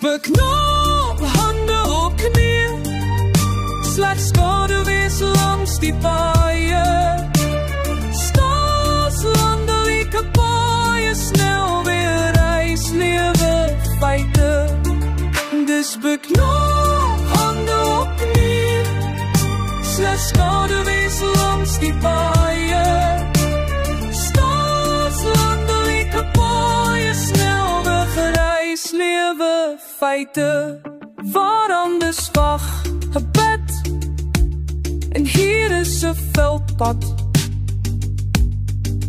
beknop, hande op knie, slegs skade wees langs die paaie, staatslandelike paaie, snel weer reis, lewe feite. Dis beknop, hande op knie, slegs skade wees langs die paaie, staatslandelike paaie, snel weer reis, lewe feite. Waaraan dis wag, 'n bed, en hier is 'n veldpad.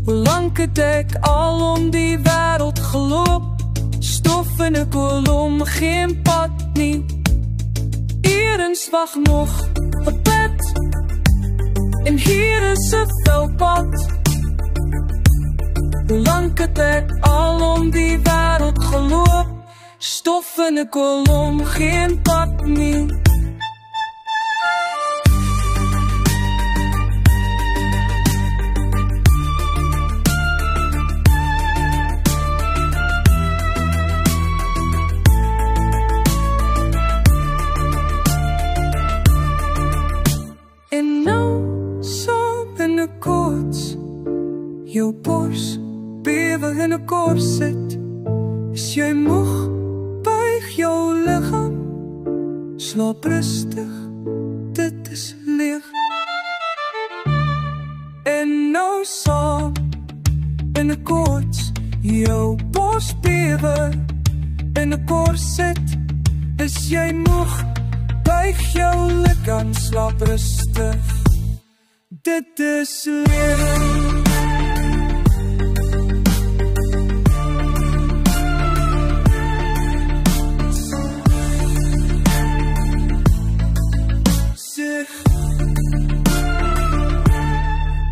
Hoe lank het ek al om die wêreld geloop? Stof in 'n kolom, geen pad nie. Eerens wag nog 'n bed, en hier is 'n veldpad. Hoe lank het ek al om die wêreld geloop? Stof in 'n kolom, geen pad nie. En nou, so binnenkort, jou bors bewe in 'n korset. Is jy moeg? Buig jou liggaam, slaap rustig, dit is leeg. En nou saam, binnenkort, jou bors bewe in 'n korset. Is jy moeg? Buig jou liggaam, slaap rustig, dit is leeg.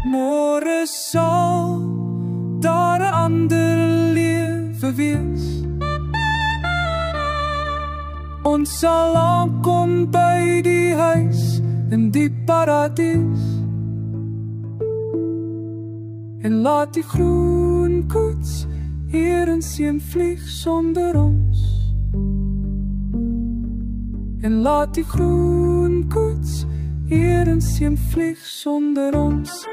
Môre sal daar 'n ander lewe wees. Ons sal aankom by die huis in die paradies, en laat die groen koets hier in see vlieg sonder ons. En laat die groen koets hier in see vlieg sonder ons.